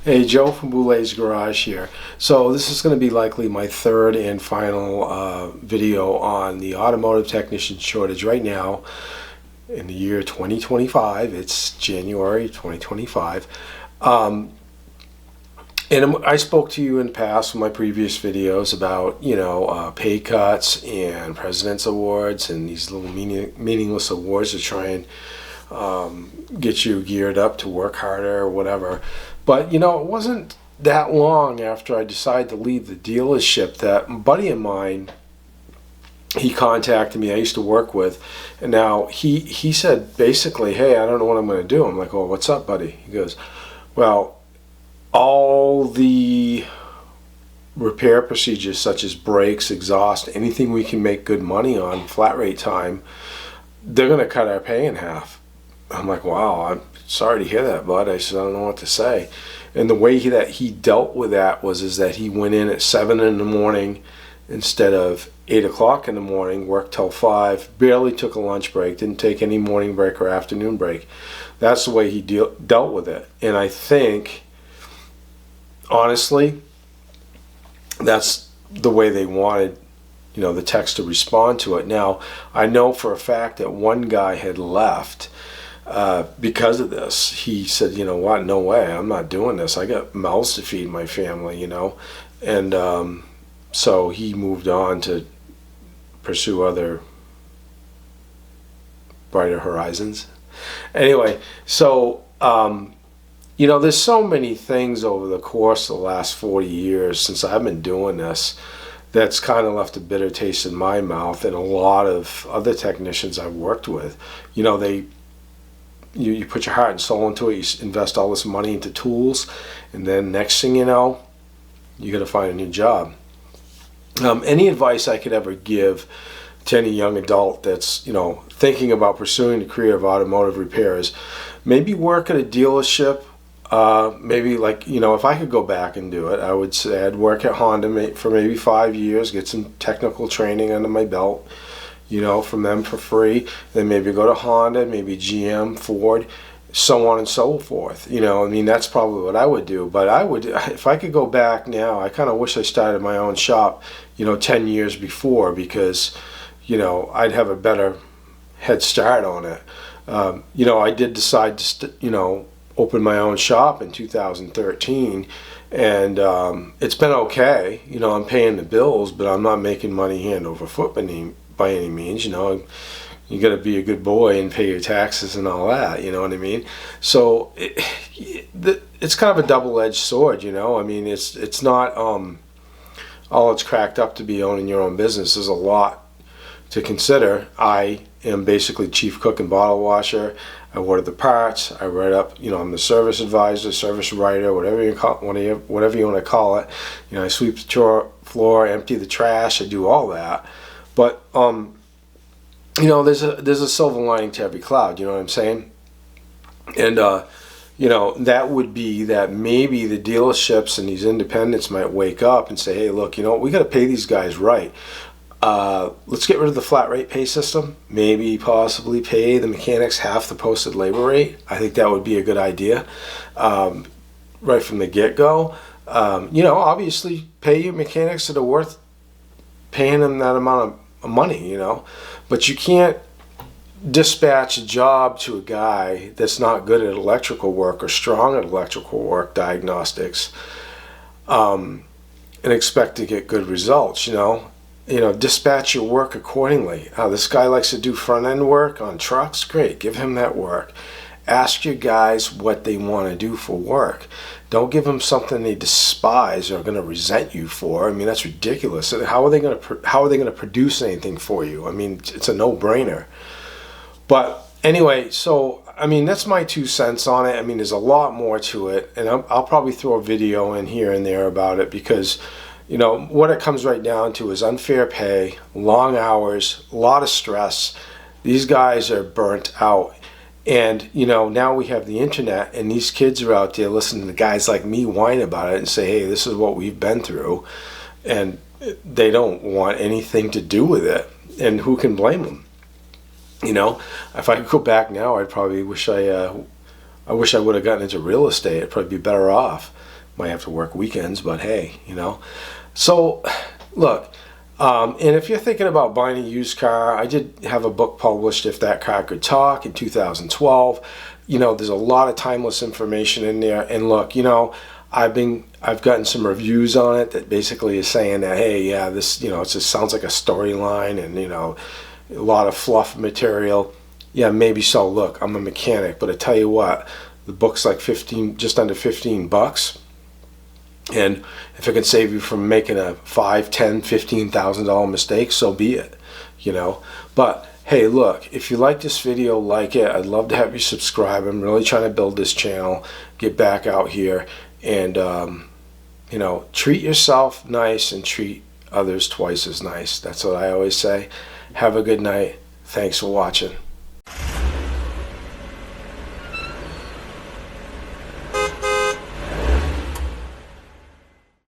Hey, Joe from Boulay's Garage here. So this is going to be likely my third and final video on the automotive technician shortage right now in the year 2025. It's January 2025. And I spoke to you in the past in my previous videos about, pay cuts and President's Awards and these little meaningless awards to try and get you geared up to work harder or whatever. But, it wasn't that long after I decided to leave the dealership that a buddy of mine, he contacted me, I used to work with, and now he said basically, hey, I don't know what I'm going to do. I'm like, oh, what's up, buddy? He goes, well, all the repair procedures such as brakes, exhaust, anything we can make good money on, flat rate time, they're going to cut our pay in half. I'm like, wow, I'm sorry to hear that, bud. I said, I don't know what to say. And the way that he dealt with that is that he went in at 7 in the morning instead of 8 o'clock in the morning, worked till 5, barely took a lunch break, didn't take any morning break or afternoon break. That's the way he dealt with it. And I think, honestly, that's the way they wanted, the techs to respond to it. Now, I know for a fact that one guy had left because of this. He said, you know what, no way, I'm not doing this. I got mouths to feed my family, and so he moved on to pursue other brighter horizons. Anyway, so there's so many things over the course of the last 40 years since I've been doing this that's kind of left a bitter taste in my mouth, and a lot of other technicians I've worked with. You put your heart and soul into it, you invest all this money into tools, and then next thing you know, you got to find a new job. Any advice I could ever give to any young adult that's, thinking about pursuing the career of automotive repair is maybe work at a dealership. Maybe if I could go back and do it, I would say I'd work at Honda for maybe 5 years, get some technical training under my belt, from them for free. Then maybe go to Honda, maybe GM, Ford, so on and so forth. That's probably what I would do. But if I could go back now, I kind of wish I started my own shop, 10 years before, because, I'd have a better head start on it. I did decide to, open my own shop in 2013, and it's been okay. I'm paying the bills, but I'm not making money hand over foot by any means. You got to be a good boy and pay your taxes and all that. You know what I mean? So it's kind of a double-edged sword. It's not all it's cracked up to be owning your own business. There's a lot to consider. I am basically chief cook and bottle washer. I order the parts. I write up. I'm the service advisor, service writer, whatever you want to call it. I sweep the floor, empty the trash. I do all that. But there's a silver lining to every cloud. You know what I'm saying? And that would be that maybe the dealerships and these independents might wake up and say, hey, look, we got to pay these guys right. Let's get rid of the flat rate pay system. Maybe possibly pay the mechanics half the posted labor rate. I think that would be a good idea right from the get-go. Obviously pay your mechanics that are worth paying them that amount of money, but you can't dispatch a job to a guy that's not good at electrical work or strong at electrical work, diagnostics, and expect to get good results. Dispatch your work accordingly. This guy likes to do front end work on trucks. Great, give him that work. Ask your guys what they want to do for work. Don't give them something they despise or are going to resent you for. That's ridiculous. How are they going to produce anything for you? It's a no-brainer. But anyway, so that's my 2 cents on it. There's a lot more to it, and I'll probably throw a video in here and there about it, because what it comes right down to is unfair pay, long hours, a lot of stress. These guys are burnt out. And, now we have the internet, and these kids are out there listening to guys like me whine about it and say, hey, this is what we've been through. And they don't want anything to do with it. And who can blame them? If I could go back now, I'd probably wish I would have gotten into real estate. I'd probably be better off. Might have to work weekends, but hey, you know. So, look, and if you're thinking about buying a used car, I did have a book published, If That Car Could Talk, in 2012. You know, there's a lot of timeless information in there. And look, you know, I've gotten some reviews on it that basically is saying that, hey, yeah, this, you know, it just sounds like a storyline and, you know, a lot of fluff material. Yeah, maybe so. Look, I'm a mechanic, but I tell you what, the book's like just under $15. And if it can save you from making a $5,000, $10,000, $15,000 mistake, so be it, you know. But hey, look, if you like this video, like it. I'd love to have you subscribe. I'm really trying to build this channel, get back out here, and you know, treat yourself nice and treat others twice as nice. That's what I always say. Have a good night. Thanks for watching.